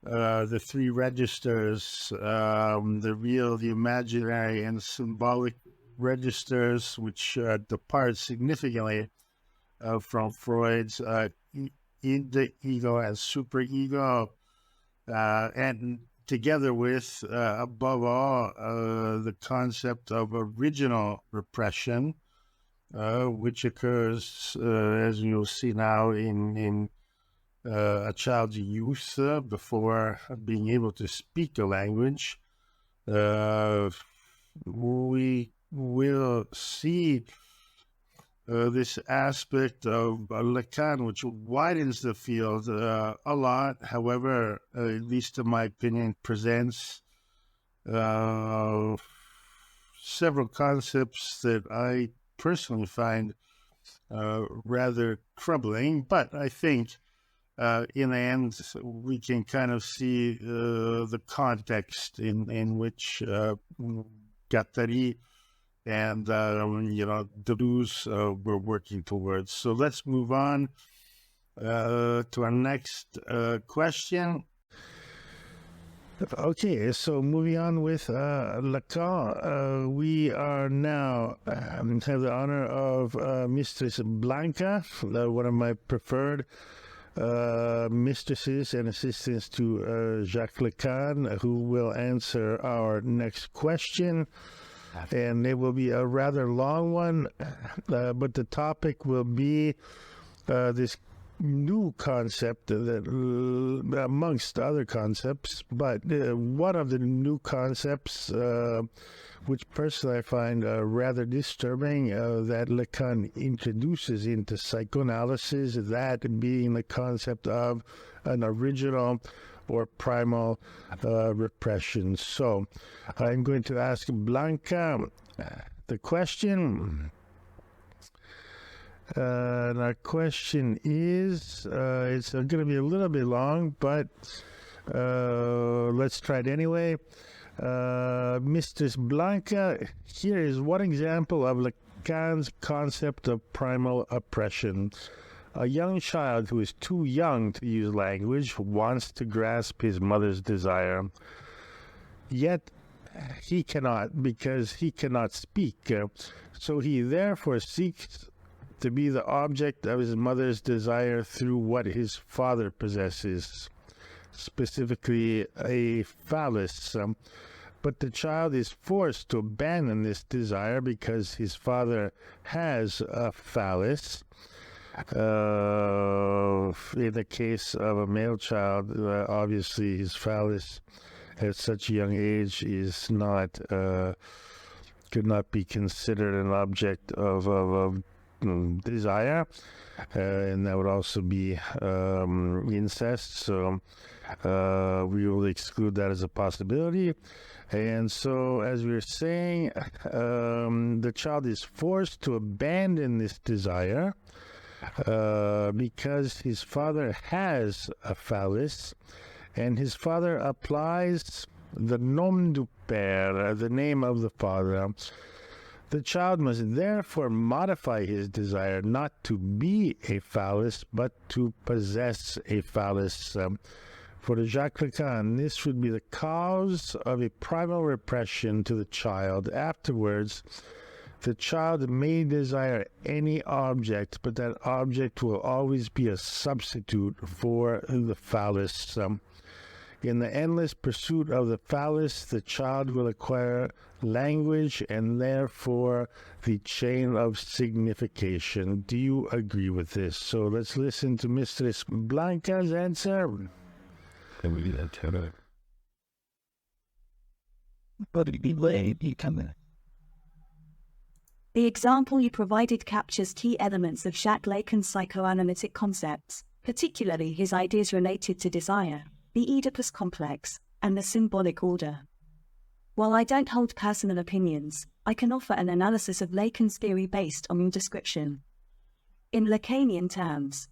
the three registers, the real, the imaginary, and symbolic registers, which depart significantly from Freud's ego and superego, and together with, above all, the concept of original repression, which occurs, as you'll see now, in a child's youth before being able to speak a language. We will see this aspect of Lacan, which widens the field a lot. However, at least in my opinion, presents several concepts that I personally find rather troubling, but I think in the end we can kind of see the context in which Guattari and Deleuze were working towards. So let's move on to our next question. Okay, so moving on with Lacan, we are now have the honor of Mistress Blanca, one of my preferred mistresses and assistants to Jacques Lacan, who will answer our next question. And it will be a rather long one, but the topic will be this new concept that, amongst other concepts, but one of the new concepts, which personally I find rather disturbing, that Lacan introduces into psychoanalysis, that being the concept of an original or primal repression. So I'm going to ask Blanca the question. And our question is, it's going to be a little bit long, but let's try it anyway. Mistress Blanca, here is one example of Lacan's concept of primal oppression. A young child who is too young to use language wants to grasp his mother's desire. Yet he cannot, because he cannot speak. So he therefore seeks to be the object of his mother's desire through what his father possesses, specifically a phallus. But the child is forced to abandon this desire because his father has a phallus. In the case of a male child, obviously his phallus at such a young age is not, could not be considered an object of desire, and that would also be incest, so we will exclude that as a possibility. And so, as we were saying, the child is forced to abandon this desire because his father has a phallus, and his father applies the nom du père, the name of the father. The child must therefore modify his desire not to be a phallus, but to possess a phallus. For Jacques Lacan, this would be the cause of a primal repression to the child. Afterwards, the child may desire any object, but that object will always be a substitute for the phallus. In the endless pursuit of the phallus, the child will acquire language and therefore the chain of signification. Do you agree with this? So let's listen to Mistress Blanca's answer. The example you provided captures key elements of Jacques Lacan's psychoanalytic concepts, particularly his ideas related to desire, the Oedipus complex, and the symbolic order. While I don't hold personal opinions, I can offer an analysis of Lacan's theory based on your description. In Lacanian terms,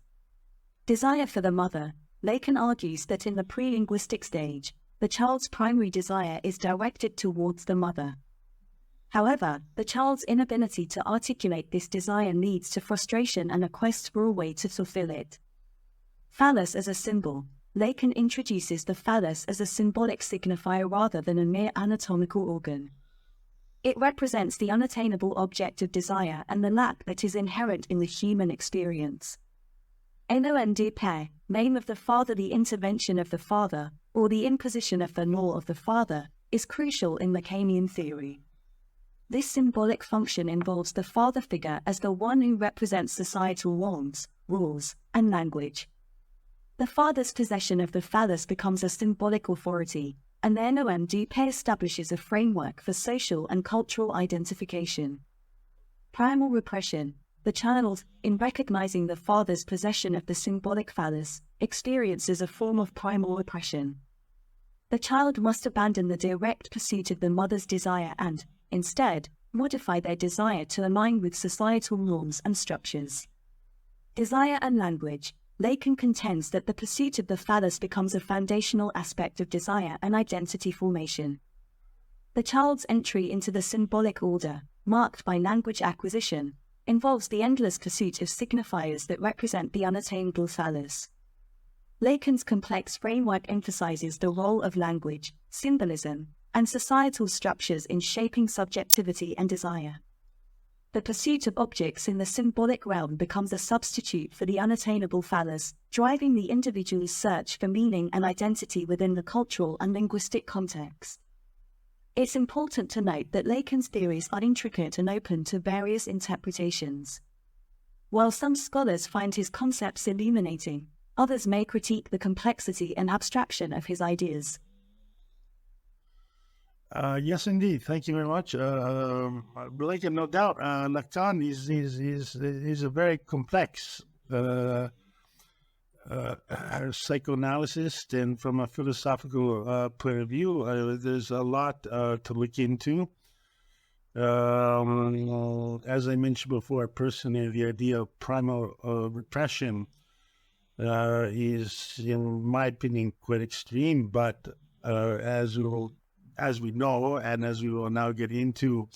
desire for the mother, Lacan argues that in the pre-linguistic stage, the child's primary desire is directed towards the mother. However, the child's inability to articulate this desire leads to frustration and a quest for a way to fulfill it. Phallus as a symbol, Lacan introduces the phallus as a symbolic signifier rather than a mere anatomical organ. It represents the unattainable object of desire and the lack that is inherent in the human experience. Nom du père, name of the father, the intervention of the father, or the imposition of the law of the father, is crucial in Lacanian theory. This symbolic function involves the father figure as the one who represents societal norms, rules, and language. The father's possession of the phallus becomes a symbolic authority, and their nom du père establishes a framework for social and cultural identification. Primal repression, the child, in recognizing the father's possession of the symbolic phallus, experiences a form of primal repression. The child must abandon the direct pursuit of the mother's desire and, instead, modify their desire to align with societal norms and structures. Desire and language. Lacan contends that the pursuit of the phallus becomes a foundational aspect of desire and identity formation. The child's entry into the symbolic order, marked by language acquisition, involves the endless pursuit of signifiers that represent the unattainable phallus. Lacan's complex framework emphasizes the role of language, symbolism, and societal structures in shaping subjectivity and desire. The pursuit of objects in the symbolic realm becomes a substitute for the unattainable phallus, driving the individual's search for meaning and identity within the cultural and linguistic context. It's important to note that Lacan's theories are intricate and open to various interpretations. While some scholars find his concepts illuminating, others may critique the complexity and abstraction of his ideas. Yes, indeed. Thank you very much. Lacan, no doubt, Lacan is a very complex psychoanalyst, and from a philosophical point of view, there's a lot to look into. As I mentioned before, personally, the idea of primal repression is, in my opinion, quite extreme, but as we know, and as we will now get into,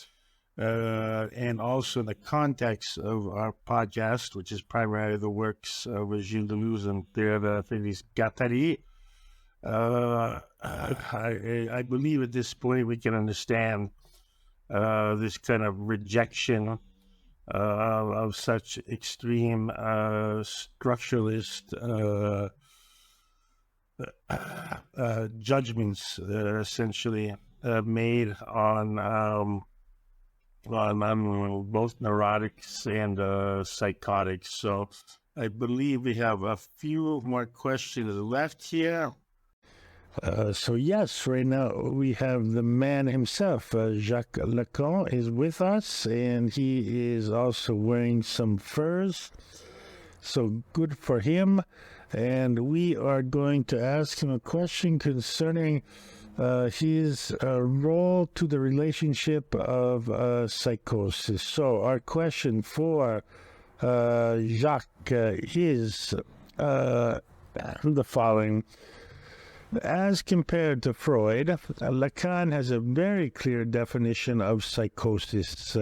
and also in the context of our podcast, which is primarily the works of Gilles Deleuze and Pierre Félix Guattari, I believe at this point we can understand this kind of rejection of such extreme structuralist judgments that are essentially made on both neurotics and psychotics. So I believe we have a few more questions left here. So yes, right now we have the man himself, Jacques Lacan, is with us, and he is also wearing some furs. So good for him. And we are going to ask him a question concerning his role to the relationship of psychosis. So our question for Jacques is the following. As compared to Freud, Lacan has a very clear definition of psychosis.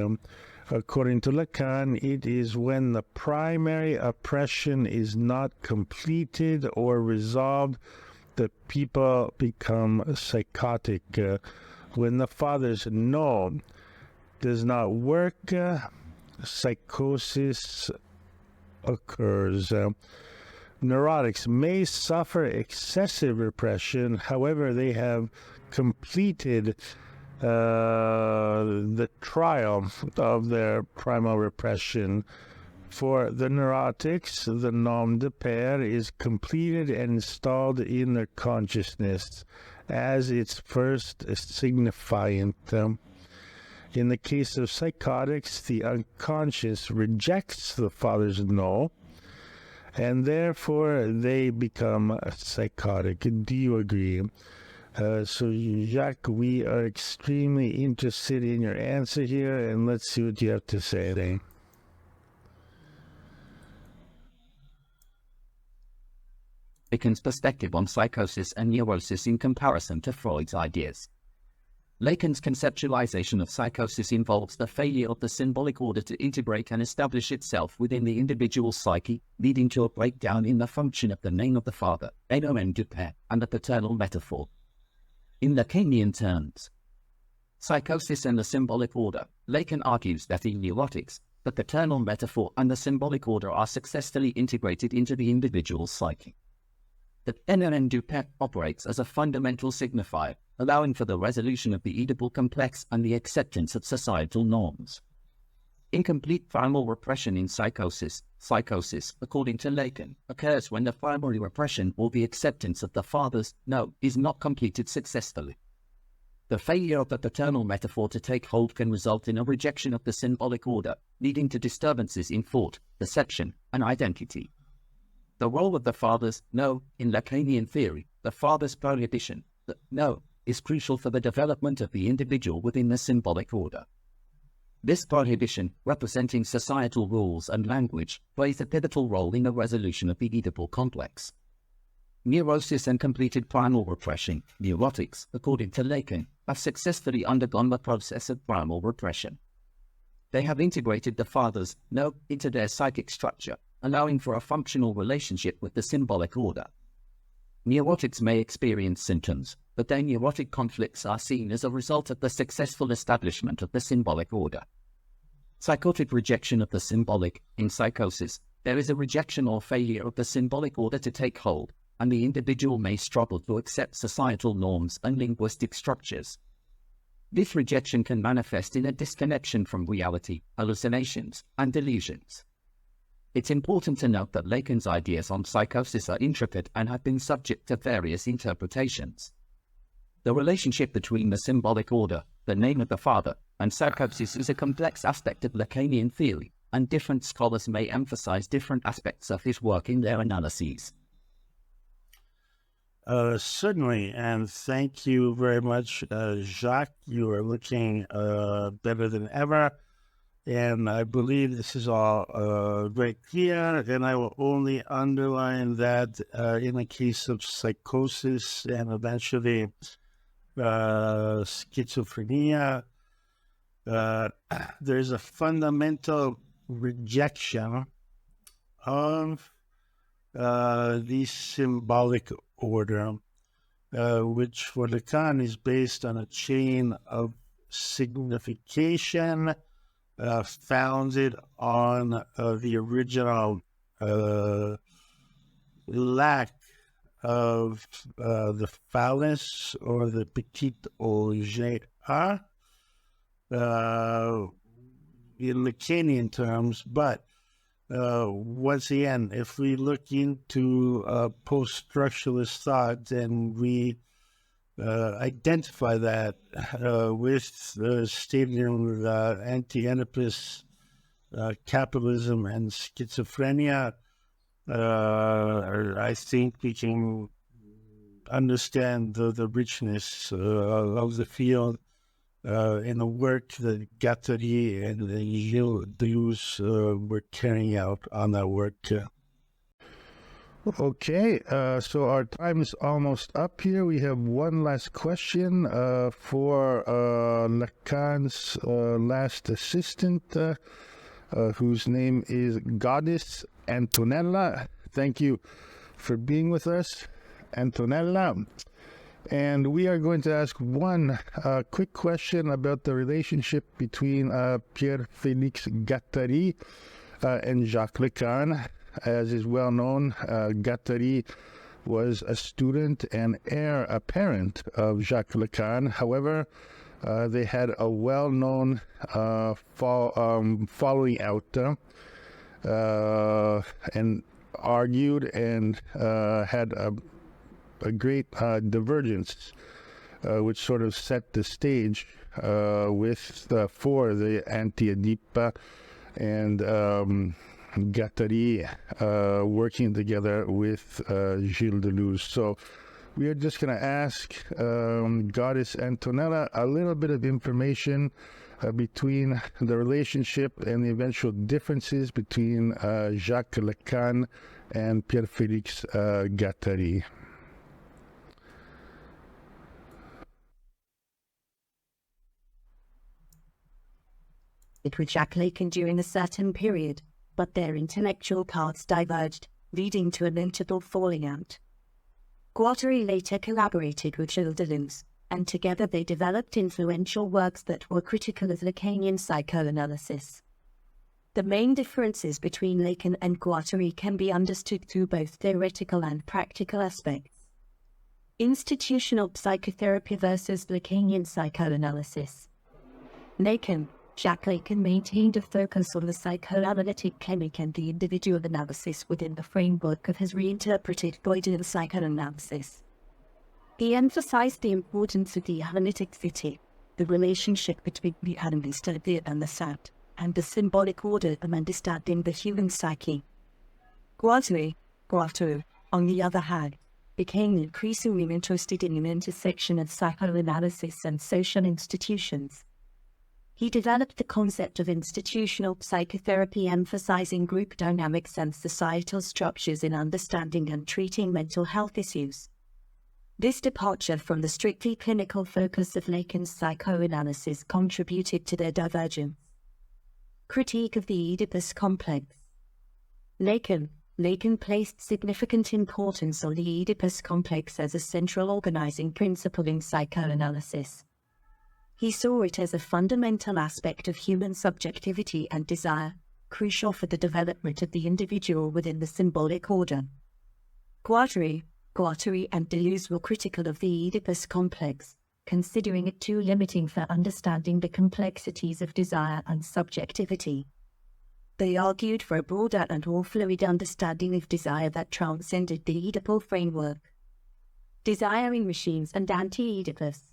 According to Lacan, it is when the primary oppression is not completed or resolved that people become psychotic. When the father's no does not work, psychosis occurs. Neurotics may suffer excessive repression, however, they have completed the triumph of their primal repression. For the neurotics, the nom de père is completed and installed in their consciousness as its first signifiant. In the case of psychotics, the unconscious rejects the father's no, and therefore they become psychotic. Do you agree? So, Jacques, we are extremely interested in your answer here, and let's see what you have to say. Lacan's perspective on psychosis and neurosis in comparison to Freud's ideas. Lacan's conceptualization of psychosis involves the failure of the symbolic order to integrate and establish itself within the individual's psyche, leading to a breakdown in the function of the name of the father, nom de père, and the paternal metaphor. In Lacanian terms, psychosis and the symbolic order, Lacan argues that in neurotics, the paternal metaphor and the symbolic order are successfully integrated into the individual's psyche. The nom de père operates as a fundamental signifier, allowing for the resolution of the Oedipal complex and the acceptance of societal norms. Incomplete primal repression in psychosis, according to Lacan, occurs when the primary repression or the acceptance of the father's no is not completed successfully. The failure of the paternal metaphor to take hold can result in a rejection of the symbolic order, leading to disturbances in thought, perception, and identity. The role of the father's no in Lacanian theory, the father's prohibition, the no, is crucial for the development of the individual within the symbolic order. This prohibition, representing societal rules and language, plays a pivotal role in the resolution of the Oedipal complex. Neurosis and completed primal repression, neurotics, according to Lacan, have successfully undergone the process of primal repression. They have integrated the father's know into their psychic structure, allowing for a functional relationship with the symbolic order. Neurotics may experience symptoms, but their neurotic conflicts are seen as a result of the successful establishment of the symbolic order. Psychotic rejection of the symbolic. In psychosis, there is a rejection or failure of the symbolic order to take hold, and the individual may struggle to accept societal norms and linguistic structures. This rejection can manifest in a disconnection from reality, hallucinations, and delusions. It's important to note that Lacan's ideas on psychosis are intricate and have been subject to various interpretations. The relationship between the symbolic order, the name of the father, and psychosis is a complex aspect of Lacanian theory, and different scholars may emphasize different aspects of his work in their analyses. Certainly, and thank you very much, Jacques. You are looking better than ever, and I believe this is all very clear, and I will only underline that in the case of psychosis and eventually schizophrenia, there's a fundamental rejection of the symbolic order, which for Lacan is based on a chain of signification founded on the original lack of the phallus or the petit objet in Lacanian terms, but once again, if we look into post-structuralist thought and we identify that with the statement of Anti-Oedipus, capitalism, and schizophrenia, I think we can understand the richness of the field in the work that Guattari and Deleuze were carrying out on that work. Okay, so our time is almost up here. We have one last question for Lacan's last assistant, whose name is Goddess Antonella. Thank you for being with us, Antonella. And we are going to ask one quick question about the relationship between Pierre Félix Guattari and Jacques Lacan. As is well known, Guattari was a student and heir apparent of Jacques Lacan. However, they had a well-known following out and argued and had a great divergence, which sort of set the stage for the Anti-Oedipus and Guattari working together with Gilles Deleuze. So we are just going to ask Goddess Antonella a little bit of information between the relationship and the eventual differences between Jacques Lacan and Pierre Félix Guattari. It with Jacques Lacan during a certain period, but their intellectual paths diverged, leading to a notable falling out. Guattari later collaborated with Gilles Deleuze, and together they developed influential works that were critical of Lacanian psychoanalysis. The main differences between Lacan and Guattari can be understood through both theoretical and practical aspects. Institutional psychotherapy versus Lacanian psychoanalysis. Jacques Lacan maintained a focus on the psychoanalytic chemic and the individual analysis within the framework of his reinterpreted Freudian psychoanalysis. He emphasized the importance of the analytic city, the relationship between the analyst and the sound, and the symbolic order of understanding the human psyche. Guattari, on the other hand, became increasingly interested in an intersection of psychoanalysis and social institutions. He developed the concept of institutional psychotherapy, emphasizing group dynamics and societal structures in understanding and treating mental health issues. This departure from the strictly clinical focus of Lacan's psychoanalysis contributed to their divergence. Critique of the Oedipus complex. Lacan placed significant importance on the Oedipus complex as a central organizing principle in psychoanalysis. He saw it as a fundamental aspect of human subjectivity and desire, crucial for the development of the individual within the symbolic order. Guattari and Deleuze were critical of the Oedipus complex, considering it too limiting for understanding the complexities of desire and subjectivity. They argued for a broader and more fluid understanding of desire that transcended the Oedipal framework. Desiring Machines and Anti-Oedipus.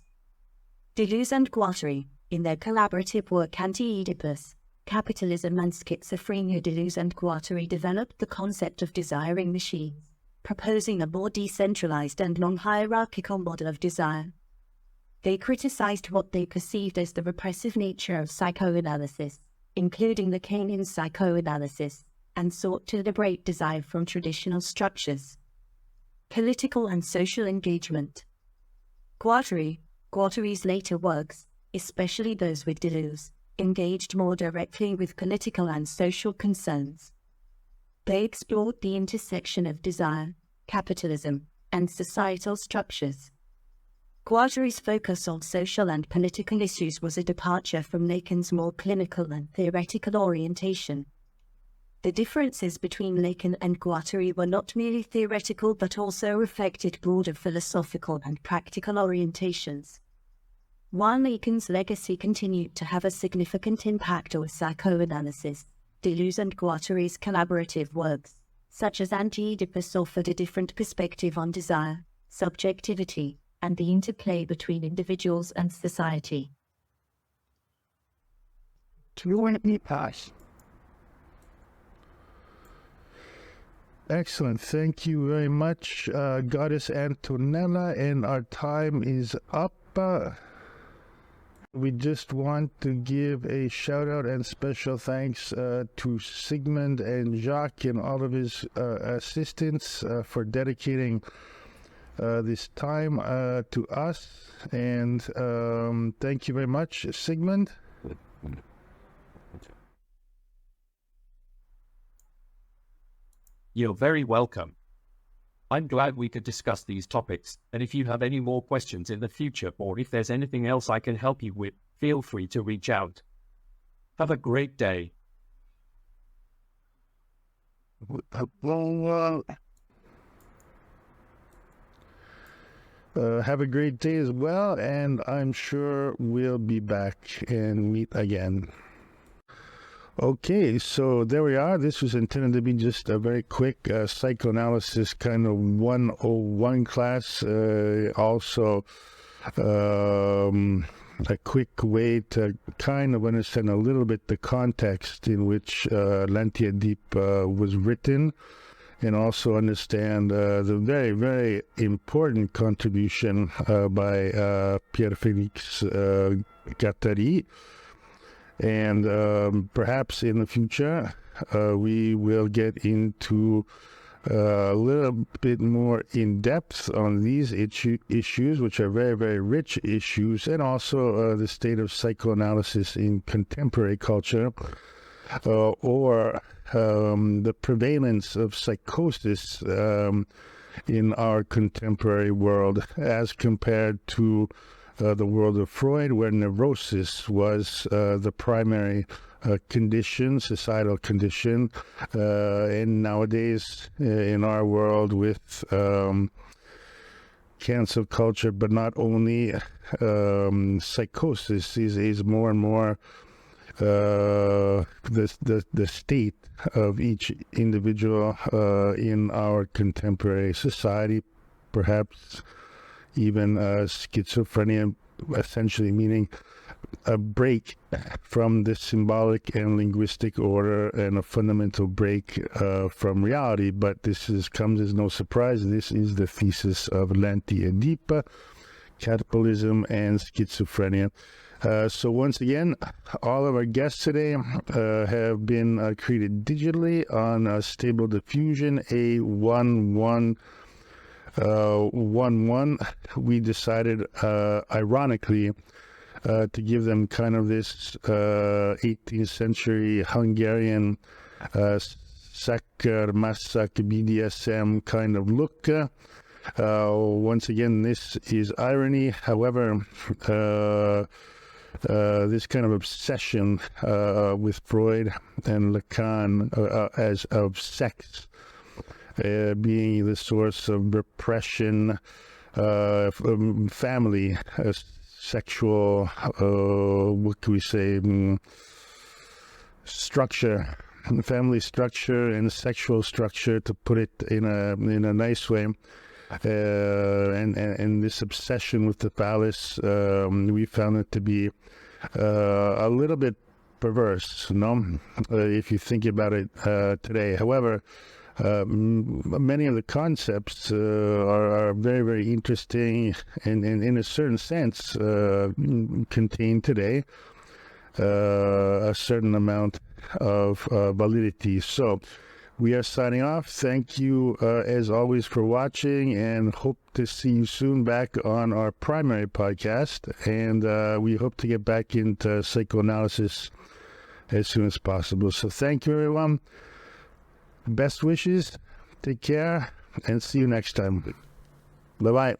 Deleuze and Guattari, in their collaborative work Anti-Oedipus, Capitalism and Schizophrenia, Deleuze and Guattari developed the concept of desiring machines, proposing a more decentralized and non-hierarchical model of desire. They criticized what they perceived as the repressive nature of psychoanalysis, including Lacanian psychoanalysis, and sought to liberate desire from traditional structures. Political and social engagement. Guattari's later works, especially those with Deleuze, engaged more directly with political and social concerns. They explored the intersection of desire, capitalism, and societal structures. Guattari's focus on social and political issues was a departure from Lacan's more clinical and theoretical orientation. The differences between Lacan and Guattari were not merely theoretical but also reflected broader philosophical and practical orientations. While Lacan's legacy continued to have a significant impact on psychoanalysis, Deleuze and Guattari's collaborative works, such as Anti-Oedipus, offered a different perspective on desire, subjectivity, and the interplay between individuals and society. Excellent. Thank you very much, Goddess Antonella, and our time is up. We just want to give a shout out and special thanks to Sigmund and Jacques and all of his assistants for dedicating this time to us, and thank you very much, Sigmund. You're very welcome. I'm glad we could discuss these topics, and if you have any more questions in the future or if there's anything else I can help you with, feel free to reach out. Have a great day. Have a great day as well, and I'm sure we'll be back and meet again. Okay, so there we are. This was intended to be just a very quick psychoanalysis kind of 101 class. Also, a quick way to kind of understand a little bit the context in which L'Anti-Oedipus was written, and also understand the very, very important contribution by Pierre Félix Guattari. And perhaps in the future, we will get into a little bit more in depth on these issues, which are very, very rich issues, and also the state of psychoanalysis in contemporary culture, or the prevalence of psychosis in our contemporary world as compared to the world of Freud, where neurosis was the primary condition, societal condition, and nowadays in our world with cancel culture, but not only, psychosis is more and more the state of each individual in our contemporary society, perhaps even schizophrenia, essentially meaning a break from the symbolic and linguistic order and a fundamental break from reality. But this comes as no surprise. This is the thesis of L'Anti-Oedipus, capitalism and schizophrenia. So once again, all of our guests today have been created digitally on Stable Diffusion A1111. We decided, ironically, to give them kind of this 18th century Hungarian Sakermasak BDSM kind of look. Once again, this is irony. However, this kind of obsession with Freud and Lacan as of sex being the source of repression, family, sexual, what can we say, structure, family structure and sexual structure, to put it in a nice way. And this obsession with the phallus, we found it to be a little bit perverse, if you think about it today. However, many of the concepts are very, very interesting and in a certain sense contain today a certain amount of validity. So we are signing off. Thank you as always for watching, and hope to see you soon back on our primary podcast. And we hope to get back into psychoanalysis as soon as possible. So thank you, everyone. Best wishes, take care, and see you next time. Bye-bye.